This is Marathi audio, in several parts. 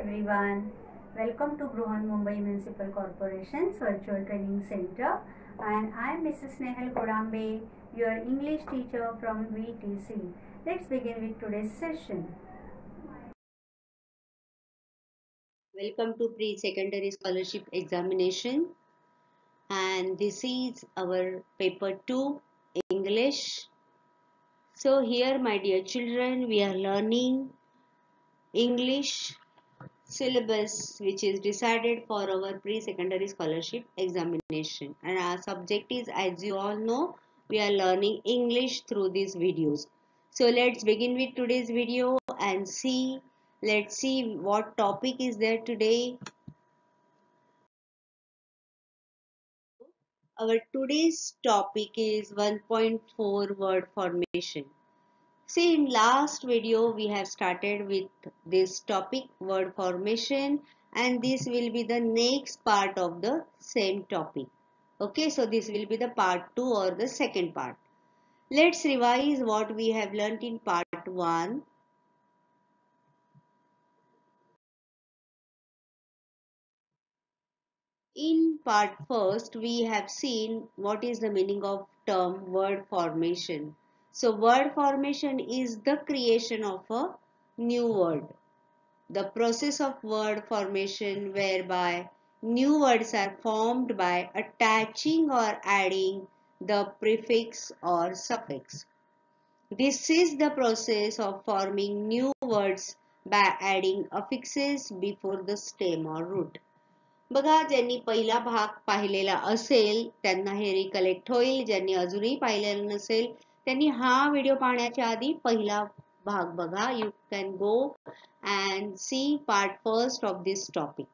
everyone. Welcome to Bruhan Mumbai Municipal Corporation's Virtual Training Center, and I am Mrs. Nehal Kodambe, your English teacher from VTC. Let's begin with today's session. Welcome to pre-secondary scholarship examination, and this is our paper 2 English. So here, my dear children, we are learning English syllabus which is decided for our pre-secondary scholarship examination, and our subject is, as you all know, we are learning English through these videos. So let's begin with today's video and let's see what topic is there today. Our today's topic is 1.4 word formation. See, in last video we have started with this topic, word formation, and this will be the next part of the same topic. Okay, so this will be the part 2 or the second part. Let's revise what we have learnt in part 1. In part first, we have seen what is the meaning of term word formation. So word formation is the creation of a new word. The process of word formation whereby new words are formed by attaching or adding the prefix or suffix. This is the process of forming new words by adding affixes before the stem or root. बघा, ज्यांनी पहिला भाग पाहिलेला असेल त्यांना हे रिकलेक्ट होईल. ज्यांनी अजूनही पाहिलेला नसेल त्यांनी हा व्हिडिओ पाहण्याच्या आधी पहिला भाग बघा. You can go and see part first of this topic.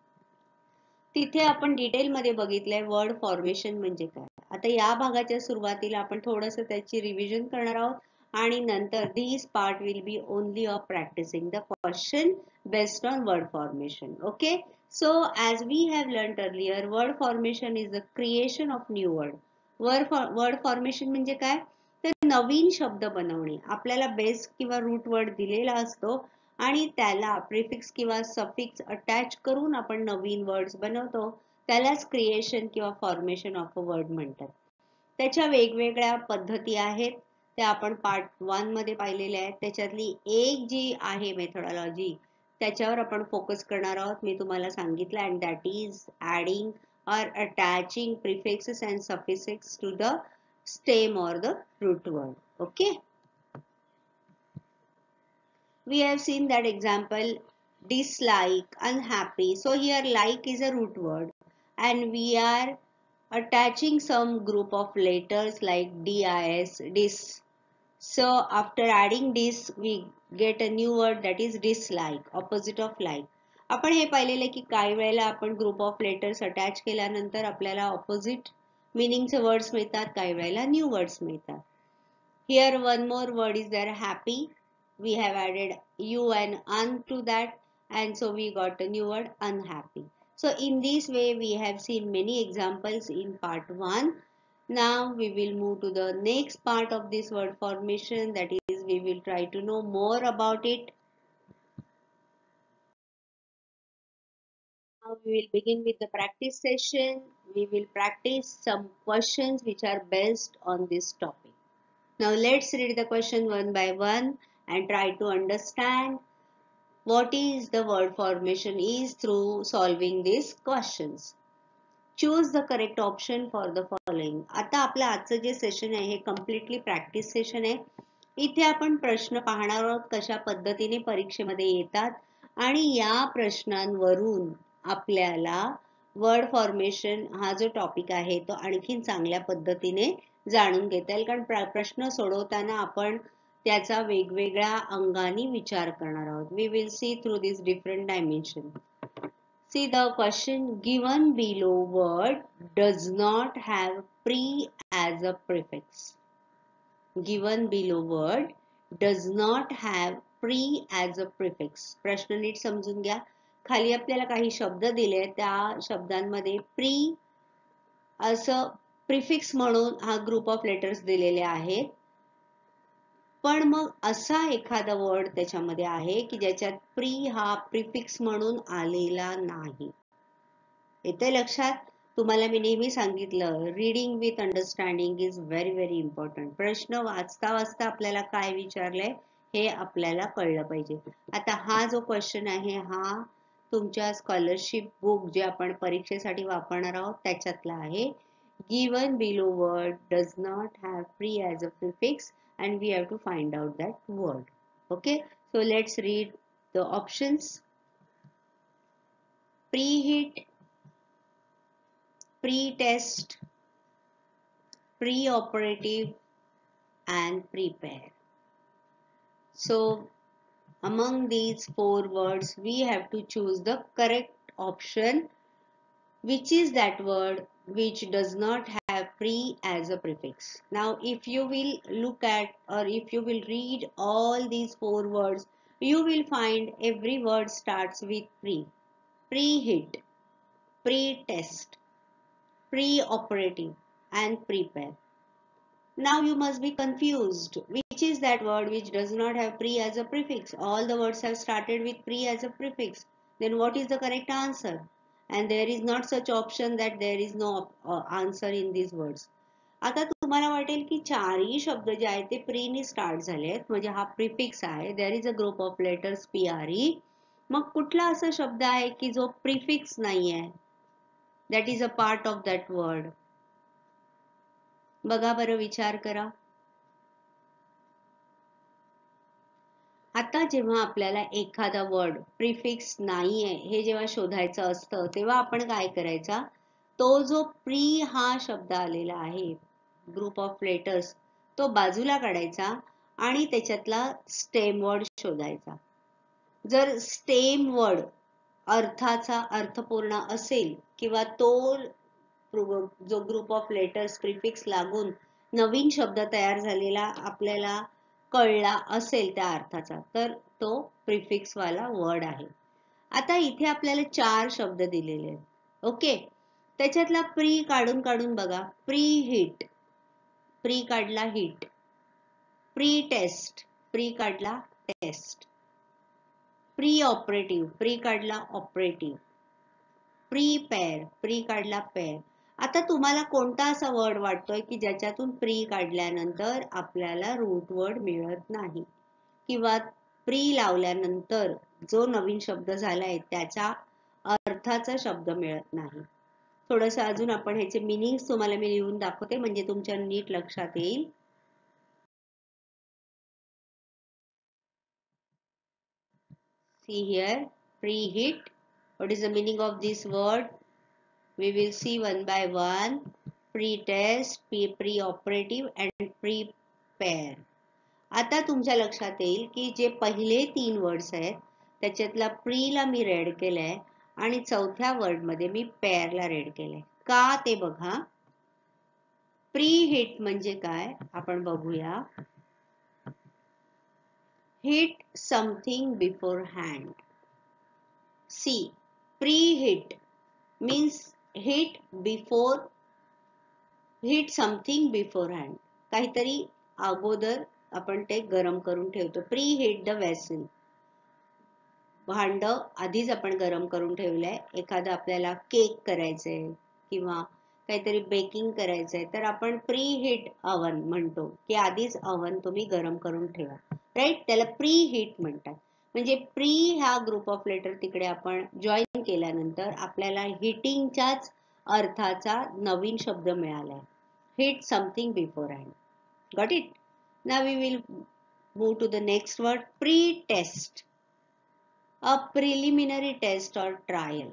तिथे आपण डिटेलमध्ये बघितलंय वर्ड फॉर्मेशन म्हणजे काय. आता या भागाच्या सुरुवातीला आपण थोडंसं त्याची रिव्हिजन करणार आहोत आणि नंतर this part will be only of practising the question based on word formation. Okay, so as we have learnt earlier, word formation is the creation of new word. Word formation म्हणजे काय, तर नवीन शब्द बनवणे. आपल्याला बेस किंवा रूट वर्ड दिलेला असतो आणि त्याला प्रिफिक्स किंवा सफिक्स अटॅच करून आपण नवीन वर्ड्स बनवतो. त्यालाच क्रिएशन किंवा फॉर्मेशन ऑफ अ वर्ड म्हणतात. त्याच्या वेगवेगळ्या पद्धती आहेत, त्या आपण पार्ट 1 मध्ये पाहिलेल्या आहेत. त्याच्यातली एक जी आहे मेथोडॉलॉजी, त्याच्यावर आपण फोकस करणार आहोत. मी तुम्हाला सांगितलं, and that is adding or attaching prefixes and suffixes to the stem or the root word. Okay, we have seen that example, dislike, unhappy. So here like is a root word and we are attaching some group of letters like dis, dis. So after adding this we get a new word that is dislike, opposite of like. आपण हे पाहिलेलं की काही वेळेला आपण ग्रुप ऑफ लेटर्स अटॅच केल्यानंतर आपल्याला ऑपोजिट मिनिंगचे वर्ड्स मिळतात, काही वेळेला न्यू वर्ड्स मिळतात. Here one more word is there, happy. We have added u and un to that, and so we got a new word, unhappy. So in this way we have seen many examples in part 1. Now we will move to the next part of this word formation, that is we will try to know more about it. Now we will begin with the practice session. We will practice some questions which are based on this topic. Now let's read the question one by one and try to understand what is the word formation is through solving these questions. Choose the correct option for the following. आता आपलं आजचं जे सेशन आहे हे कम्प्लिटली प्रॅक्टिस सेशन आहे. इथे आपण प्रश्न पाहणार आहोत कशा पद्धतीने परीक्षेमध्ये येतात आणि या प्रश्नांवरून आपल्याला वर्ड फॉर्मेशन हा जो टॉपिक आहे तो आणखीन चांगल्या पद्धतीने जाणून घेता येईल. कारण प्रश्न सोडवताना आपण त्याचा वेगवेगळ्या अंगाने विचार करणार आहोत. We will see through these different dimensions. See the question given below word does not have pre as a prefix. Given below word does not have pre as a prefix. प्रश्न नीट समजून घ्या. खाली आपल्याला काही शब्द दिले, त्या शब्दांमध्ये प्री असं प्रिफिक्स म्हणून हा ग्रुप ऑफ लेटर्स दिलेले आहेत. पण मग असा एखादा वर्ड त्याच्यामध्ये आहे की ज्याच्यात प्री हा प्रिफिक्स म्हणून आलेला नाही. येते लक्षात? तुम्हाला मी नेहमी सांगितलं, reading with understanding is very very important. प्रश्न वाचता वाचता आपल्याला काय विचारलंय हे आपल्याला कळलं पाहिजे. आता हा जो क्वेश्चन आहे हा तुमच्या स्कॉलरशिप बुक जे आपण परीक्षेसाठी वापरणार आहोत त्याच्यातला आहे. Given below word does not have pre as a prefix and we have to find out that word. Okay, so let's read the options. Preheat, pre-test, pre-operative and prepare. So among these four words we have to choose the correct option, which is that word which does not have pre as a prefix. Now if you will look at or if you will read all these four words, you will find every word starts with pre. Preheat, pre-test, pre-operative and prepare. Now you must be confused. Which is that word which does not have pre as a prefix? All the words have started with pre as a prefix. Then what is the correct answer? And there is not such option that there is no answer in these words. आता तुम्हाला वाटेल की चारही शब्द जे आहेत ते प्री ने स्टार्ट झालेत, म्हणजे हा प्रिफिक्स आहे. There is a group of letters PRE. मग कुठला असा शब्द आहे की जो प्रिफिक्स नाही आहे, that is a part of that word? बघा बरं, विचार करा. आता जेव्हा आपल्याला एखादा वर्ड प्रिफिक्स नाहीये हे जेव्हा शोधायचं असतं तेव्हा आपण काय करायचा, तो जो प्री हा शब्द आलेला आहे ग्रुप ऑफ लेटर्स तो बाजूला काढायचा आणि त्याच्यातला स्टेम वर्ड शोधायचा. जर स्टेम वर्ड अर्थाचा अर्थपूर्ण असेल किंवा तो जो ग्रुप ऑफ लेटर्स प्रिफिक्स लागून नवीन शब्द तयार झालेला आपल्याला कळला असेल त्या अर्थाचा, तर तो प्रिफिक्स वाला वर्ड आहे. आता इथे आपल्याला 4 शब्द दिलेले आहेत. ओके, त्याच्यातला प्री काढून काढून बघा. प्री हिट, प्री काढला हिट. प्री टेस्ट, प्री काढला टेस्ट. प्री ऑपरेटिव्ह, प्री काढला ऑपरेटिव्ह. प्री पेअर, प्री काढला पेअर. आता तुम्हाला कोणता असा वर्ड वाटतोय की ज्याच्यातून प्री काढल्यानंतर आपल्याला रूट वर्ड मिळत नाही किंवा प्री लावल्यानंतर जो नवीन शब्द झालाय त्याचा अर्थाचा शब्द मिळत नाही? थोडंसं अजून आपण ह्याचे मीनिंग्स तुम्हाला मी लिहून दाखवते म्हणजे तुमच्या नीट लक्षात येईल. See here, preheat. What is the meaning of this word? We will see one by one. Pre-test, pre-operative and prepare. आता तुमच्या लक्षात येईल की जे पहिले 3 वर्ड्स आहेत त्याच्यातला प्री ला मी रेड केलंय आणि चौथ्या वर्ड मध्ये मी पेअर ला रेड केलंय. का ते बघा. प्री हिट म्हणजे काय आपण बघूया. Hit something beforehand. See, pre-hit means hit before, hit something beforehand. काहीतरी अगोदर आपण ते गरम करून ठेवतो. pre-hit the vessel. भांड आधीच आपण गरम करून ठेवलंय. एखादा आपल्याला केक करायचंय किंवा काहीतरी बेकिंग करायचंय तर आपण pre-hit oven म्हणतो की आधीच अवन तुम्ही गरम करून ठेवा. राईट, त्याला pre-hit म्हणतात. म्हणजे प्री ह्या ग्रुप ऑफ लेटर तिकडे आपण जॉईन केल्यानंतर आपल्याला हिटिंगच्याच अर्थाचा नवीन शब्द मिळालाय. Hit something beforehand. Got it? Now we will move to the next word. Pre test, a preliminary test or trial.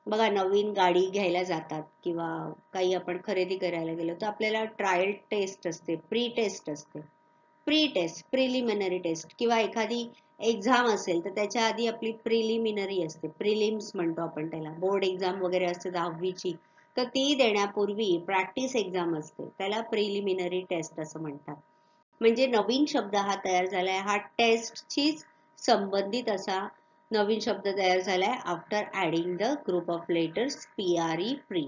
बघा, नवीन गाडी घ्यायला जातात किंवा काही आपण खरेदी करायला गेलो तर आपल्याला ट्रायल टेस्ट असते, प्री टेस्ट असते. Pre test, preliminary test. किंवा एखादी एक्झाम असेल तर त्याच्या आधी आपली प्रिलिमिनरी असते, प्रिलिम्स म्हणतो आपण त्याला. बोर्ड एक्झाम वगैरे असते 10वीची तर ती देण्यापूर्वी प्रॅक्टिस एक्झाम असते, त्याला प्रिलिमिनरी टेस्ट असं म्हणतात. म्हणजे नवीन शब्द हा तयार झालाय, हा टेस्टशीच संबंधित असा नवीन शब्द तयार झालाय after adding the group of letters PRE, pre.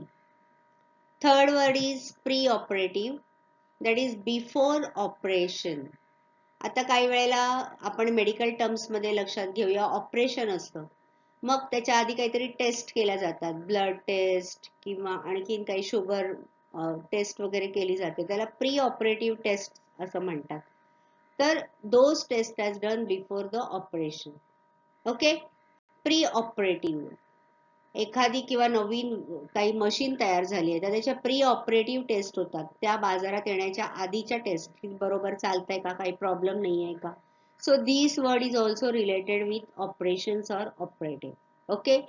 Third word is pre operative, that is before operation. आता काही वेळेला आपण मेडिकल टर्म्स मध्ये लक्षात घेऊया, ऑपरेशन असतं, मग त्याच्या आधी काहीतरी टेस्ट केल्या जातात, ब्लड टेस्ट किंवा आणखीन काही शुगर टेस्ट वगैरे केली जाते, त्याला प्री ऑपरेटिव्ह टेस्ट असं म्हणतात. तर those test has done before the operation. Okay, pre operative. एखादी किंवा नवीन काही मशीन तयार झाली आहे तर त्याच्या प्री ऑपरेटिव्ह टेस्ट होतात, त्या बाजारात येण्याच्या आधीच्या टेस्ट, बरोबर चालतंय का, काही प्रॉब्लेम नाही आहे का. So this word is also related with operations or operative. Okay,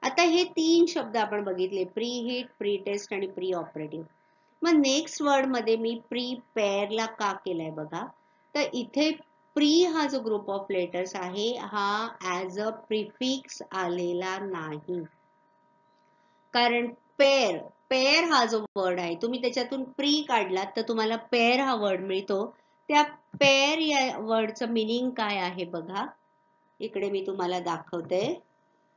आता हे 3 शब्द आपण बघितले, प्री हिट, प्री टेस्ट आणि प्री ऑपरेटिव्ह. मग नेक्स्ट वर्ड मध्ये मी प्रीपेअरला का केलाय बघा. तर इथे प्री हा जो ग्रुप ऑफ लेटर्स आहे हा ऍज अ प्रिफिक्स आलेला नाही, कारण पेअर, पेअर हा जो वर्ड आहे तुम्ही त्याच्यातून प्री काढलात तर तुम्हाला पेअर हा वर्ड मिळतो. त्या पेअर या वर्डचं मिनिंग काय आहे बघा, इकडे मी तुम्हाला दाखवते.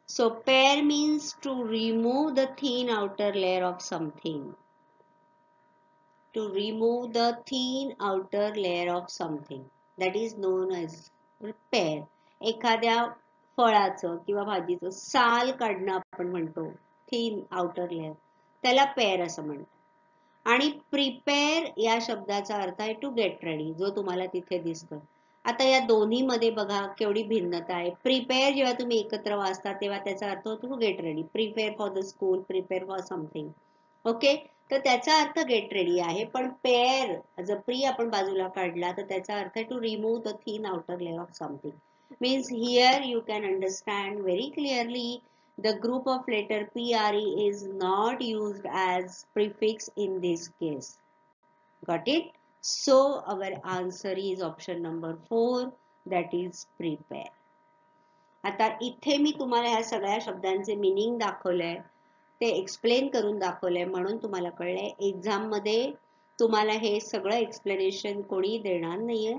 So pare means to remove the thin outer layer of something. To remove the thin outer layer of something, that is known as pare. एखाद्या फळाचं किंवा भाजीचं साल काढणं आपण म्हणतो, थिन आउटर लेअर, त्याला पेअर असं म्हणतात. आणि प्रिपेअर या शब्दाचा अर्थ आहे टू गेट रेडी, जो तुम्हाला तिथे दिसतोय. आता या दोन्ही मध्ये बघा केवढी भिन्नता आहे. प्रिपेअर जेव्हा तुम्ही एकत्र वाचता तेव्हा त्याचा अर्थ होतो to get ready, prepare for the school, prepare for something. Okay, तर त्याचा अर्थ गेट रेडी आहे. पण पेअर जर प्री आपण बाजूला काढला तर त्याचा अर्थ आहे to remove the thin outer layer of something. means here you can understand very clearly the group of letter PRE is not used as prefix in this case. Got it? So our answer is option number 4, that is prepare. आता इथे मी तुम्हाला ह्या सगळ्या शब्दांचे मीनिंग दाखवलंय, ते एक्सप्लेन करून दाखवलंय, म्हणून तुम्हाला कळलंय. एक्झाम मध्ये तुम्हाला हे सगळं एक्सप्लेनेशन कोणी देणार नाहीये,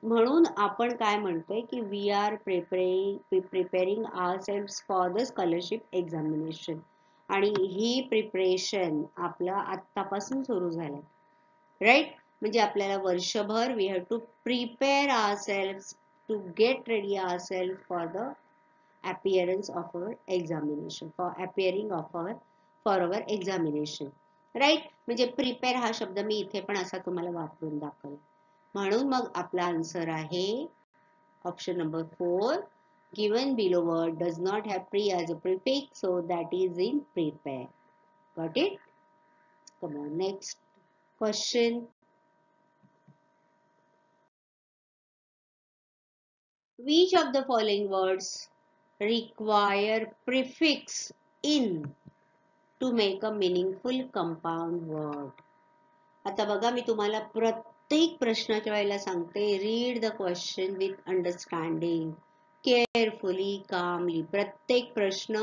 म्हणून आपण काय म्हणतोय की we are preparing ourselves for the scholarship examination. आणि ही प्रिपरेशन आपलं आत्तापासून सुरू झालंय, राईट. म्हणजे आपल्याला वर्षभर we have to prepare ourselves to get ready ourselves for the appearance of our examination, for appearing of our for our examination, right. म्हणजे प्रिपेअर हा शब्द मी इथे पण असा तुम्हाला वापरून दाखवला, म्हणून मग आपला आन्सर आहे option number 4. given below word does not have pre as a prefix, so that is in prepare. Got it? Come on, next question. Which of the following words require prefix in to make a meaningful compound word? आता बघा मी तुम्हाला प्रत्येक प्रश्नाच्या वेळेला सांगते, read the question with understanding, carefully, calmly. प्रत्येक प्रश्न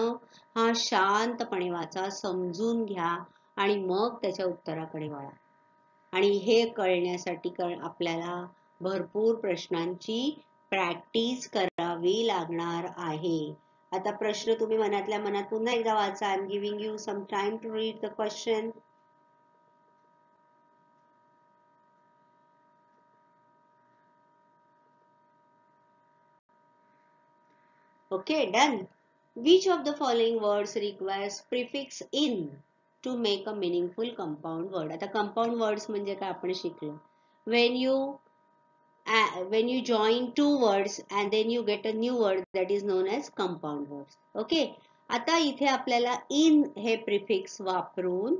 हा शांतपणे वाचा, समजून घ्या आणि मग त्याच्या उत्तराकडे वळा. आणि हे कळण्यासाठी आपल्याला भरपूर प्रश्नांची प्रॅक्टिस करावी लागणार आहे. आता प्रश्न तुम्ही मनातल्या मनात पुन्हा एकदा वाचा. I am giving you some time to read the question. Okay, done. Which of the following words requires prefix in to make a meaningful compound word? आता compound words म्हणजे काय आपण शिकलो. When you join two words and then you get a new word, that is known as compound words. Okay. आता इथे आपल्याला in हे prefix वापरून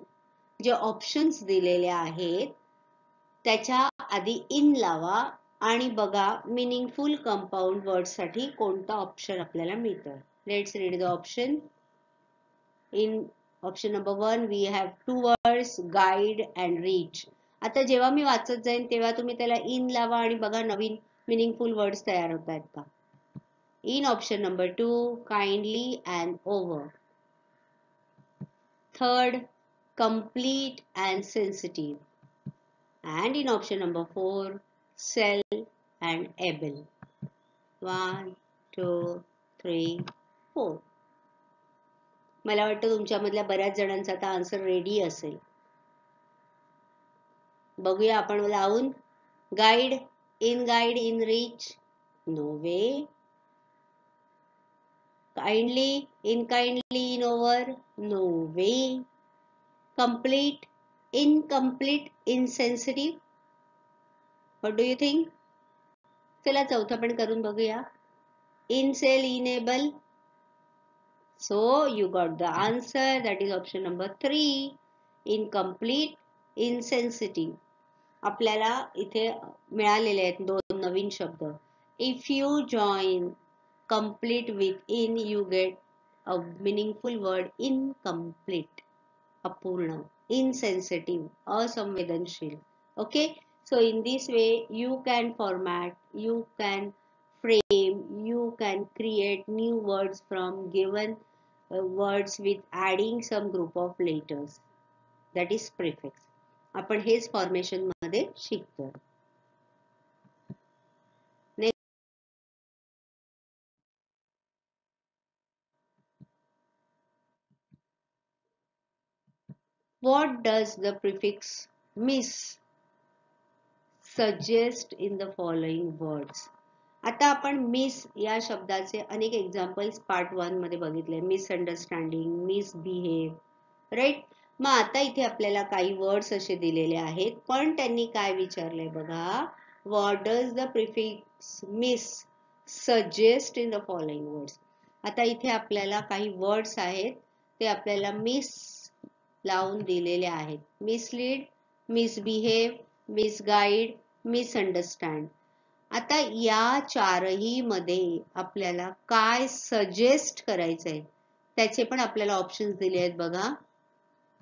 जे ऑप्शन्स दिलेले आहेत त्याच्या आधी in लावा आणि बघा मीनिंगफुल कंपाऊंड वर्ड साठी कोणता ऑप्शन आपल्याला मिळतं. Let's read the option. In option number 1 we have 2 words, guide and reach. आता जेव्हा मी वाचत जाईन तेव्हा तुम्ही त्याला इन लावा आणि बघा नवीन मीनिंगफुल वर्ड्स तयार होत आहेत का. In option number 2 kindly and over. Third complete and sensitive. And in option number 4 sell and able. 1 2 3 4. मला वाटतं तुमच्यामधल्या बऱ्याच जणांचा आता आन्सर रेडी असेल. बघूया आपण लावून. Guide In guide, in reach? No way. Kindly, in kindly, in over? No way. Complete, incomplete, insensitive? What do you think? चला चौथा पण करून बघूया. Inalienable. So you got the answer, that is option number 3. Incomplete, insensitive. आपल्याला इथे मिळालेले आहेत दोन नवीन शब्द. If you join complete with in, you get a meaningful word. Incomplete, अपूर्ण. Insensitive, असंवेदनशील. Okay, so in this way you can format, you can frame, you can create new words from given words with adding some group of letters, that is prefix. आपण हेच फॉर्मेशन मध्ये शिकतो. What does the prefix miss suggest in the following words? आता आपण मिस या शब्दाचे अनेक एक्झाम्पल्स पार्ट 1 मध्ये बघितले. Misunderstanding, misbehave, right. मग आता इथे आपल्याला काही वर्ड्स असे दिलेले आहेत, पण त्यांनी काय विचारलंय बघा. What does the prefix miss suggest in the following words. आता इथे आपल्याला काही वर्ड्स आहेत, ते आपल्याला मिस लावून दिलेले आहेत. Mislead, misbehave, misguide, misunderstand. आता या चारही मध्ये आपल्याला काय सजेस्ट करायचंय त्याचे पण आपल्याला ऑप्शन्स दिले आहेत बघा.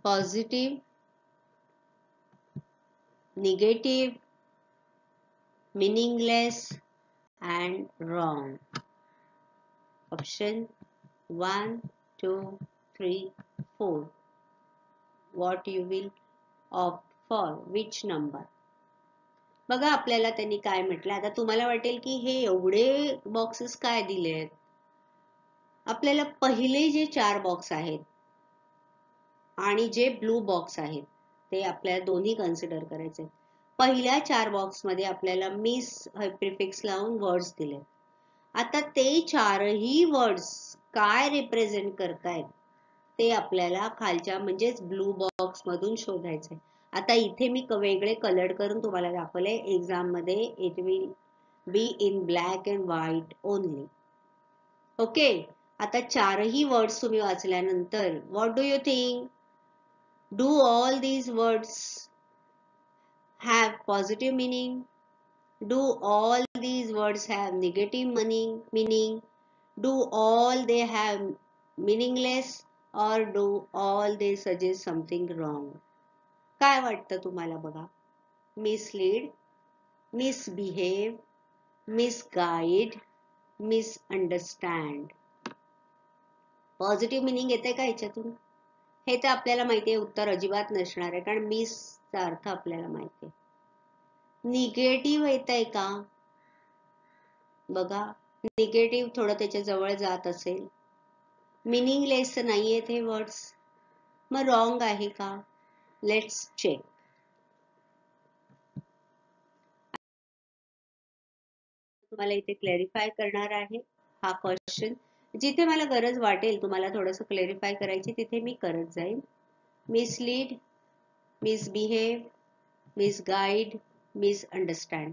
Positive, negative, meaningless and wrong. Option 1, 2, 3, 4. What you will opt for, which number. बघा आपल्याला त्यांनी काय म्हटलं. आता तुम्हाला वाटेल की हे एवढे बॉक्सेस काय दिलेत. आपल्याला पहिले जे 4 बॉक्स आहेत आणि जे ब्लू बॉक्स आहेत ते आपल्याला दोन्ही कन्सिडर करायचे. पहिल्या 4 बॉक्स मध्ये आपल्याला मिस प्रिफिक्स लावून वर्ड्स दिले. आता ते चारही वर्ड्स काय रिप्रेझेंट करतायत ते आपल्याला खालच्या म्हणजेच ब्लू बॉक्स मधून शोधायचंय. आता इथे मी वेगळे कलर करून तुम्हाला दाखवले. एक्झाम मध्ये it will be in black and white only. Okay, आता चारही वर्ड्स तुम्ही वाचल्यानंतर what do you think? Do all these words have positive meaning? Do all these words have negative meaning? Do all they have meaningless or do all they suggest something wrong? काय वाटतं तुम्हाला बघा. Mislead, misbehave, misguide, misunderstand. Positive meaning येते का ह्याच्यातून? हे तर आपल्याला माहितीये उत्तर अजिबात नसणार आहे, कारण मिसचा अर्थ आपल्याला माहितीये. निगेटिव्ह येतंय का बघा. निगेटिव्ह थोडं त्याच्या जवळ जात असेल. मीनिंगलेस नाहीयेत हे वर्ड्स. मग रॉंग आहे का? Let's check. तुम्हाला इथे क्लॅरिफाय करणार आहे हा क्वेश्चन. जिथे मला गरज वाटेल तुम्हाला थोडंसं क्लॅरिफाय करायची तिथे मी करत जाईन. Mislead, misbehave, misguide, misunderstand.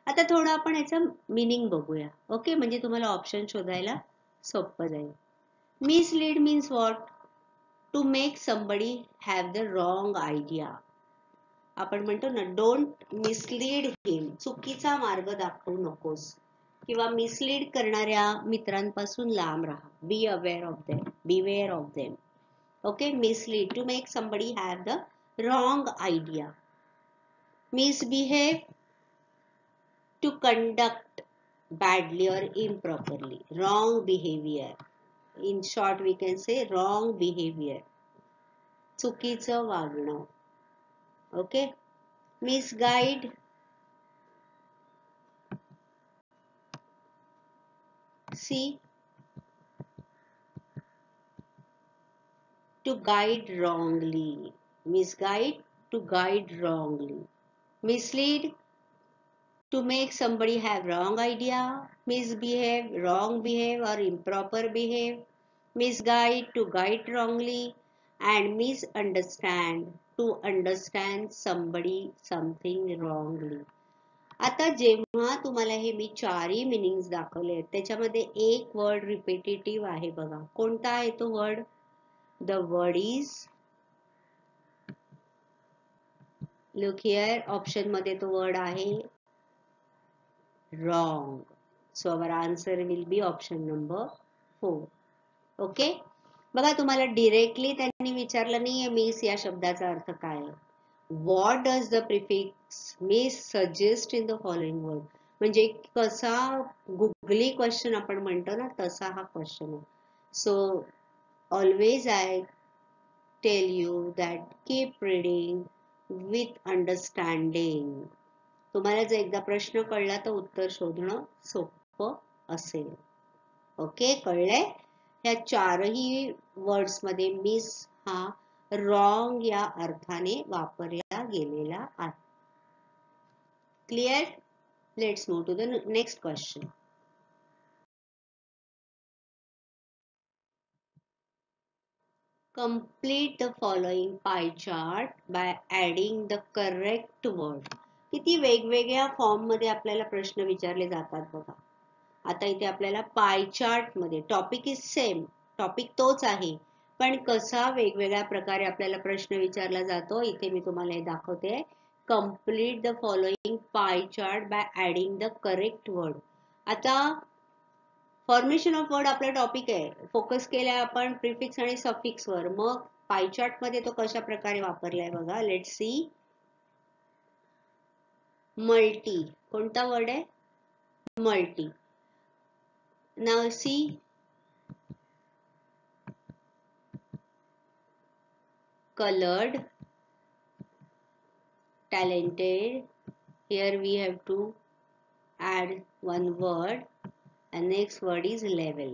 आता थोडं आपण याचं मीनिंग बघूया. ओके, म्हणजे तुम्हाला ऑप्शन शोधायला सोपं जाईल. Mislead means what? To make somebody have the wrong idea. आपण म्हणतो ना, don't mislead him. चुकीचा मार्ग दाखवू नकोस किंवा मिसलीड करणाऱ्या मित्रांपासून लांब राहा. Be aware of them. Beware of them. Okay, mislead to make somebody have the wrong idea. Misbehave, to conduct badly or improperly. Wrong behavior. In short we can say wrong behavior. चुकीचं वागणं. Okay. Misguide, see, to guide wrongly. Misguide, to guide wrongly. Mislead, To make somebody have wrong idea, misbehave, wrong behave or improper behave, misguide, to guide wrongly, and misunderstand, to understand somebody something wrongly. आता जेव्हा तुम्हाला हे मी चारही मिनिंग्स दाखवले त्याच्यामध्ये एक वर्ड रिपीटेटिव्ह आहे बघा. कोणता आहे तो word? The word is, look here, option मध्ये तो वर्ड आहे wrong. So our answer will be option number 4. Okay, बघा तुम्हाला डिरेक्टली त्यांनी विचारलं नाहीये मिस या शब्दाचा अर्थ काय आहे. What does the prefix miss suggest in the following word, म्हणजे कसा गुगली क्वेश्चन आपण म्हणतो ना तसा हा क्वेश्चन आहे. So always I tell you that keep reading with understanding. तुम्हाला जर एकदा प्रश्न कळला तर उत्तर शोधणं सोपं असेल. ओके, कळलंय? ह्या चारही वर्ड्स मध्ये मिस हा रॉंग या अर्थाने वापरला गेलेला आहे. Clear? Let's move to the next question. Complete the following pie chart by adding the correct word. किती वेगवेगळ्या फॉर्म मध्ये आपल्याला प्रश्न विचारले जातात बघा. आता इथे आपल्याला पाय चार्ट मध्ये टॉपिक इज सेम, टॉपिक तोच आहे, पण कसा वेगवेगळ्या प्रकारे आपल्याला प्रश्न विचारला जातो इथे मी तुम्हाला हे दाखवते. Complete the following pie chart by adding the correct word. आता फॉर्मेशन ऑफ वर्ड आपला टॉपिक आहे, फोकस केलाय आपण प्रिफिक्स आणि सफिक्स वर. मग पाय चार्ट मध्ये तो कशा प्रकारे वापरलाय बघा. Let's see. मल्टी, कोणता वर्ड आहे? Multi. Now see, colored, talented. Here we have to add one word and next word is level.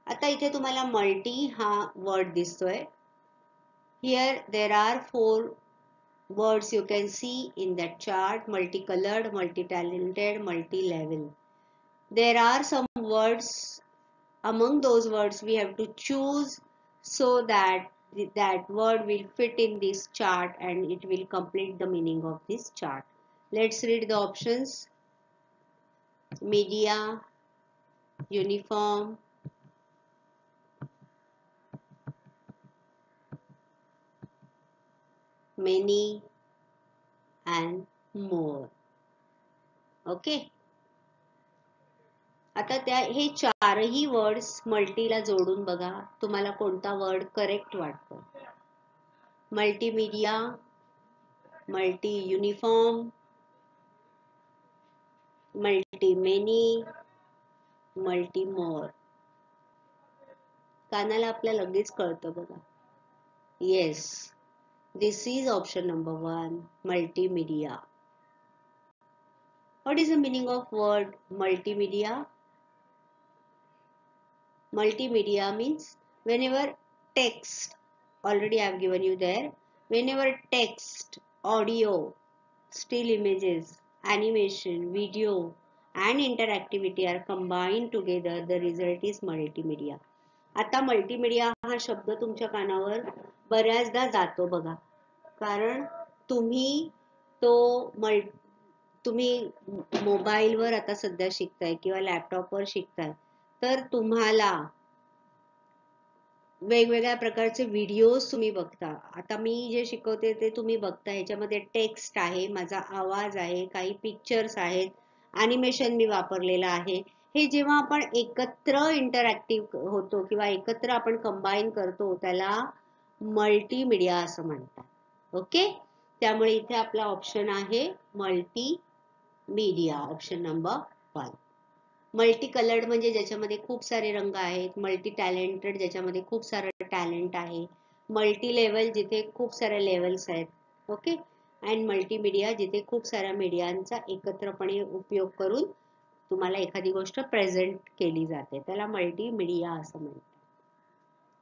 आता इथे तुम्हाला मल्टी हा वर्ड दिसतोय. Here there are 4 words you can see in that chart: multicolored, multi-talented, multi-level. There are some words, among those words we have to choose so that that word will fit in this chart and it will complete the meaning of this chart. Let's read the options. Media, uniform, many and more. Okay. आता त्या हे चारही वर्ड्स मल्टीला जोडून बघा तुम्हाला कोणता वर्ड करेक्ट वाटतो. Multimedia, multi uniform, multi many, multi more. कानाला आपल्या लगेच कळतं बघा. Yes, this is option number 1, multimedia. What is the meaning of word multimedia? Multimedia means whenever text, already I have given you there, whenever text, audio, still images, animation, video and interactivity are combined together, the result is multimedia. आता multimedia हा शब्द तुमच्या कानावर बऱ्याचदा जातो बघा, कारण तुम्ही मोबाईलवर आता सध्या शिकताय किंवा लॅपटॉपवर शिकताय, तर तुम्हाला वेगवेगळ्या प्रकारचे व्हिडिओज तुम्ही बघता. आता मी जे शिकवते ते तुम्ही बघता, ह्याच्यामध्ये टेक्स्ट आहे, माझा आवाज आहे, काही पिक्चर्स आहेत, ॲनिमेशन मी वापरलेलं आहे. हे जेव्हा आपण एकत्र इंटरॅक्टिव्ह होतो किंवा एकत्र आपण कंबाईन करतो त्याला मल्टीमीडिया असं म्हणतात. ओके, त्यामुळे इथे आपला ऑप्शन आहे multimedia, option number 1. Multi coloured म्हणजे ज्याच्यामध्ये खूप सारे रंग आहेत, मल्टी टॅलेंटेड ज्याच्यामध्ये खूप सारं टॅलेंट आहे, मल्टी लेवल जिथे खूप साऱ्या लेवल्स आहेत. ओके, अँड मल्टीमीडिया जिथे खूप साऱ्या मीडियांचा एकत्रपणे उपयोग करून तुम्हाला एखादी गोष्ट प्रेझेंट केली जाते, त्याला मल्टीमीडिया असं म्हणतात.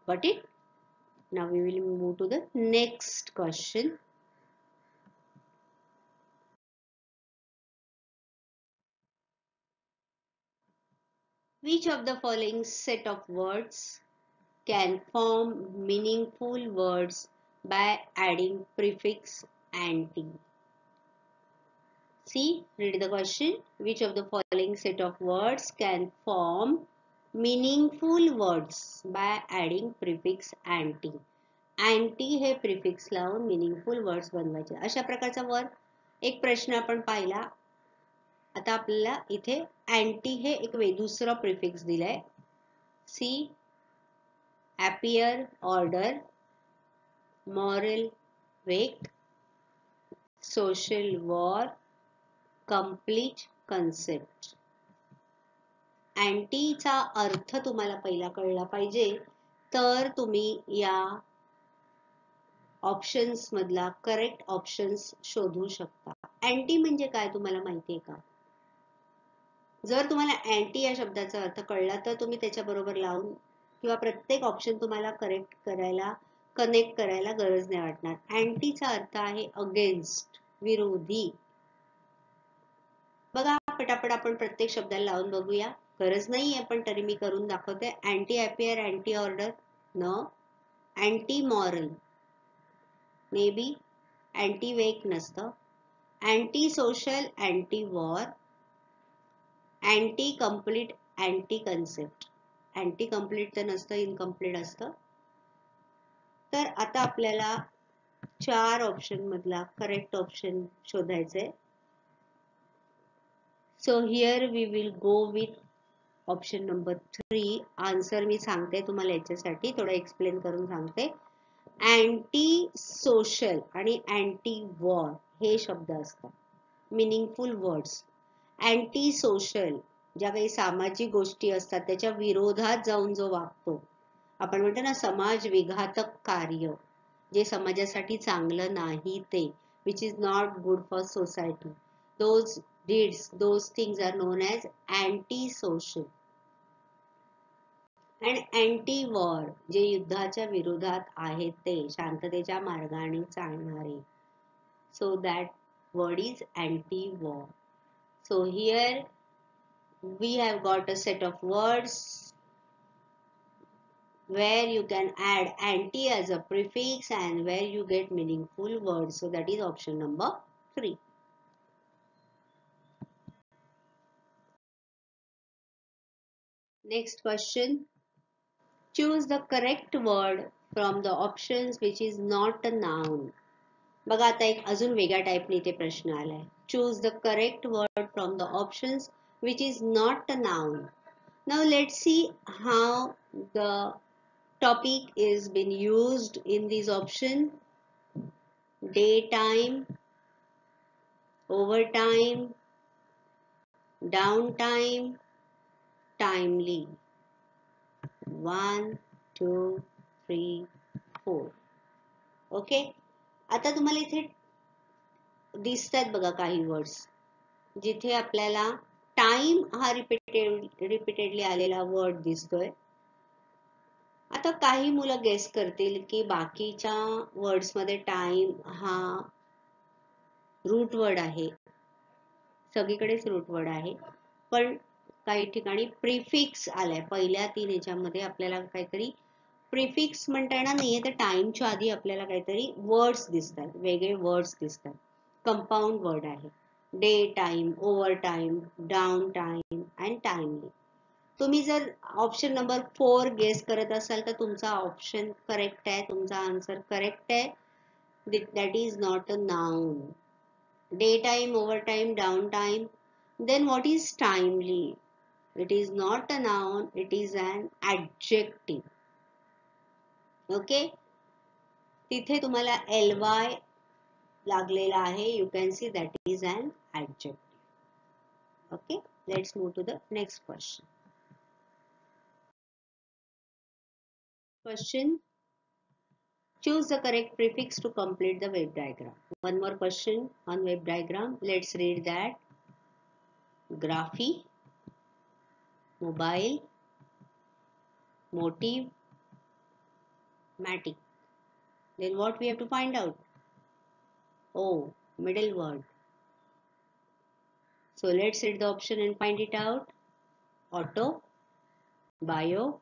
Got it? Now we will move to the next question. Which of the following set of words can form meaningful words by adding prefix anti? See, read the question. Which of the following set of words can form meaningful words by adding prefix anti? Anti हे प्रिफिक्स लावून meaningful words बनवायचे. अशा प्रकारचा वर एक प्रश्न आपण पाहिला. आता आपल्याला इथे anti हे एक दुसरं प्रिफिक्स दिलंय. See, appear, order, moral, wake, social war, complete concept. अँटीचा अर्थ तुम्हाला पहिला कळला पाहिजे, तर तुम्ही या ऑप्शन्स मधला करेक्ट ऑप्शन्स शोधू शकता. अँटी म्हणजे काय तुम्हाला माहिती आहे का? जर तुम्हाला अँटी या शब्दाचा अर्थ कळला तर तुम्ही त्याच्याबरोबर लावून किंवा प्रत्येक ऑप्शन तुम्हाला करेक्ट करायला कनेक्ट करायला गरज नाही वाटणार. अँटीचा अर्थ आहे अगेन्स्ट, विरोधी. बघा पटापट आपण प्रत्येक शब्दाला लावून बघूया. गरज नाहीये पण तरी मी करून दाखवते. अँटी अपियर, अँटी ऑर्डर, न. Anti moral, may be. Anti wake नसतं. Anti social, anti war. Anti complete, anti concept. Anti complete तर नसतं, इनकम्प्लीट असतं. तर आता आपल्याला 4 ऑप्शन मधला करेक्ट ऑप्शन शोधायचंय. So here we will go with option number 3. Answer मी सांगते तुम्हाला याच्यासाठी थोडं एक्सप्लेन करून सांगते. अँटी सोशल आणि अँटी वॉर हे शब्द असतात मिनिंगफुल वर्ड्स. अँटी सोशल ज्या काही सामाजिक गोष्टी असतात त्याच्या विरोधात जाऊन जो वागतो, आपण म्हणतो ना समाज विघातक कार्य, जे समाजासाठी चांगलं नाही ते, which is not good for society, those deeds, those things are known as anti-social. and anti-war जे युद्धाच्या विरोधात आहेत ते, शांततेच्या मार्गाने चालणारे. so that word is anti-war. so here we have got a set of words where you can add anti as a prefix and where you get meaningful words. so that is option number 3. Next question. Choose the correct word from the options which is not a noun. बघा आता एक अजून वेगळ्या टाइपने इथे प्रश्न आलाय. Choose the correct word from the options which is not a noun. Now let's see how the topic is been used in this option. Daytime, overtime, downtime, timely. 1, 2, 3, 4. Okay. आता तुम्हाला इथे दिसतात बघा काही वर्ड्स जिथे आपल्याला टाइम हा रिपीटेडली आलेला वर्ड दिसतोय. आता काही मुलं गेस करतील की बाकीच्या वर्ड्स मध्ये टाइम हा रूट वर्ड आहे, सगळीकडेच रूट वर्ड आहे, पण काही ठिकाणी प्रिफिक्स आलाय. पहिल्या 3 ह्याच्यामध्ये आपल्याला काहीतरी प्रिफिक्स म्हणता येणार नाहीये, तर टाइमच्या आधी आपल्याला काहीतरी वर्ड्स दिसतात, वेगळे वर्ड्स दिसतात. कंपाऊंड वर्ड आहे. Day time, over time, down time and timely. तुम्ही जर ऑप्शन नंबर 4 गेस करत असाल तर तुमचा ऑप्शन करेक्ट आहे, तुमचा आन्सर करेक्ट आहे. That is not a noun. Day time, over time, down time. Then what is timely? It is not a noun, it is an adjective. Okay? तिथे तुम्हाला ly लागलेला आहे. You can see that is an adjective. Okay? Let's move to the next question. Question. Choose the correct prefix to complete the web diagram. One more question on web diagram. Let's read that. Graphy, mobile, motive, matic. Then what we have to find out? Oh, middle word. So let's read the option and find it out. Auto, bio,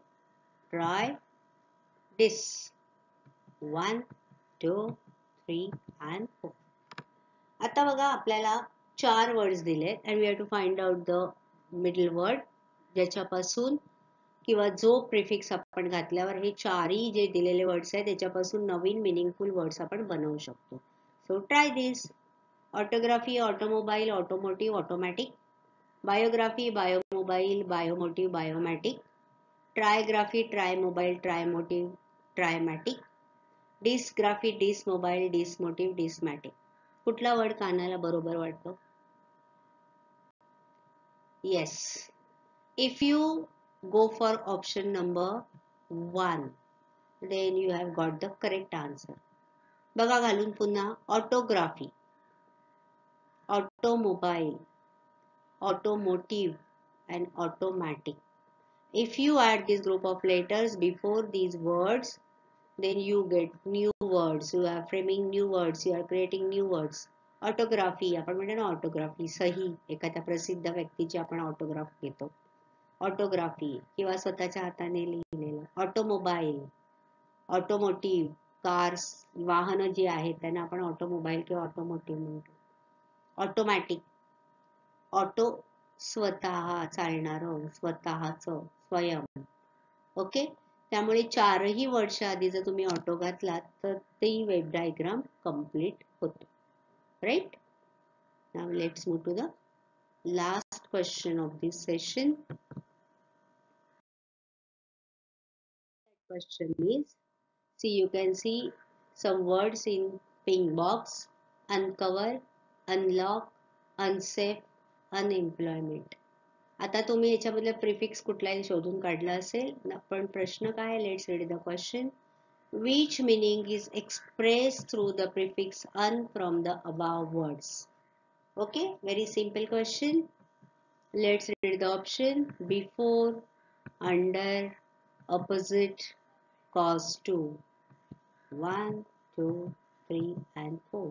try, dis. 1, 2, 3 and 4. आता बघा आपल्याला 4 वर्ड्स दिले and we have to find out the middle word ज्याच्यापासून किंवा जो प्रिफिक्स आपण घातल्यावर हे चारही जे दिलेले वर्ड्स आहेत त्याच्यापासून नवीन मिनिंगफुल वर्ड्स आपण बनवू शकतो. So try this. Autography, automobile, automotive, automatic. Biography, biomobile, biomotive, biomatic. Trigraphy, trimobile, trimotive, trimatic. Dysgraphy, dismobile, dismotive, dismatic. कुठला वर्ड कानाला बरोबर वाटतो? Yes. If you go for option number 1, then you have got the correct answer. बघा घालून पुन्हा. Autography, automobile, automotive and automatic. If you add this group of letters before these words, then you get new words. You are framing new words. You are creating new words. Autography, आपण म्हणतो ना ऑटोग्राफी, सही, एखाद्या प्रसिद्ध व्यक्तीची आपण ऑटोग्राफ घेतो. ऑटोग्राफी किंवा स्वतःच्या हाताने लिहिलेलं. ऑटोमोबाईल, ऑटोमोटिव्ह, कार्स, वाहनं जी आहेत त्यांना आपण ऑटोमोबाईल किंवा ऑटोमोटिव्ह म्हणतो. ऑटोमॅटिक, ऑटो स्वतः चालणारं, स्वतःचं, स्वयं. ओके, त्यामुळे चारही वर्डच्या आधी जर तुम्ही ऑटो घातलात तर ती वेब डायग्राम कंप्लीट होतो. Right. Now let's move to the last question of this session. Question is, see, you can see some words in pink box: uncover, unlock, unsafe, unemployment. आता तुम्ही याच्यामधलं प्रिफिक्स कुठलाही शोधून काढला असेल. पण प्रश्न काय? Let's read the question. Which meaning is expressed through the prefix un from the above words? Okay, very simple question. Let's read the option. Before, under, opposite, cause to. 1, 2, 3 and 4.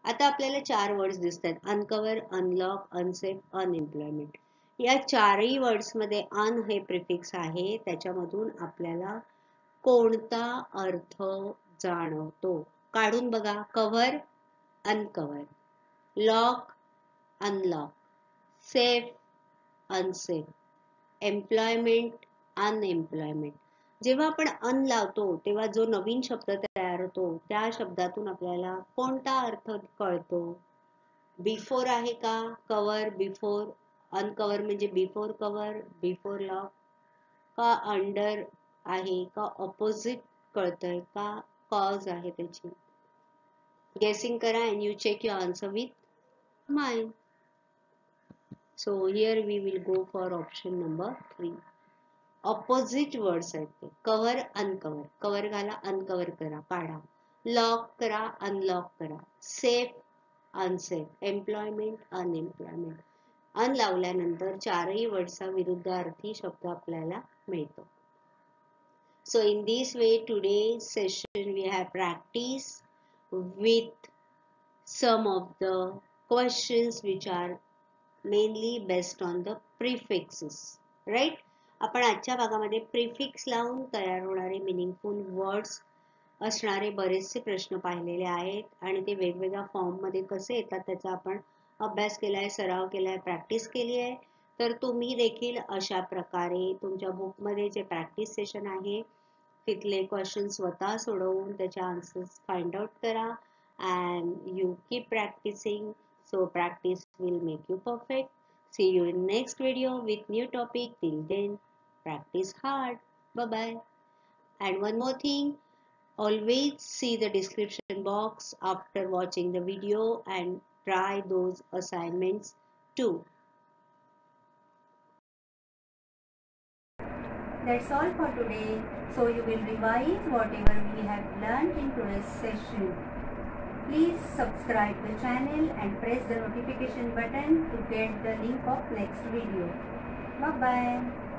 आता आपल्याला 4 वर्ड्स दिसतात. Uncover, unlock, unsafe, unemployment. या चारही वर्ड्स मध्ये अन हे प्रिफिक्स आहे. त्याच्यामधून आपल्याला कोणता अर्थ जाणवतो काढून बघा. Cover, uncover, lock, unlock, safe, unsafe, employment, unemployment. जेव्हा आपण अन लावतो तेव्हा जो नवीन शब्द तयार होतो त्या शब्दातून आपल्याला कोणता अर्थ कळतो? बिफोर आहे का? Cover, before. अनकव्हर म्हणजे बिफोर कव्हर, बिफोर लॉक. का अंडर आहे का? ऑपोजिट कळतंय का? कॉज आहे त्याची. गेसिंग करा and you check your answer with mine. So here we will go for option number 3. Opposite words आहेत ते. कव्हर, अनकव्हर. कव्हर घाला, अनकव्हर करा, काढा. लॉक करा, अनलॉक करा. Safe, unsafe. Employment, unemployment. Un लावल्यानंतर चारही वर्डचा विरुद्धार्थी शब्द आपल्याला मिळतो. So in this way today's session we have practiced with some of the questions which are mainly based on the prefixes, right? आपण आजच्या भागामध्ये प्रिफिक्स लावून तयार होणारे मिनिंगफुल वर्ड्स असणारे बरेचसे प्रश्न पाहिलेले आहेत आणि ते वेगवेगळ्या फॉर्म मध्ये कसे येतात त्याचा आपण अभ्यास केलाय, सराव केलाय, प्रॅक्टिस केली आहे. तर तुम्ही देखील अशा प्रकारे तुमच्या बुकमध्ये जे प्रॅक्टिस सेशन आहे तिथले क्वेश्चन स्वतः सोडवून त्याचे आन्सर्स फाइंड आउट करा and you keep practicing. So practice will make you perfect. See you in next video with new topic. Till then, practice hard. Bye bye. And one more thing, always see the description box after watching the video and try those assignments too. That's all for today. So you will revise whatever we have learned in today's session. Please subscribe the channel and press the notification button to get the link of next video. Bye bye.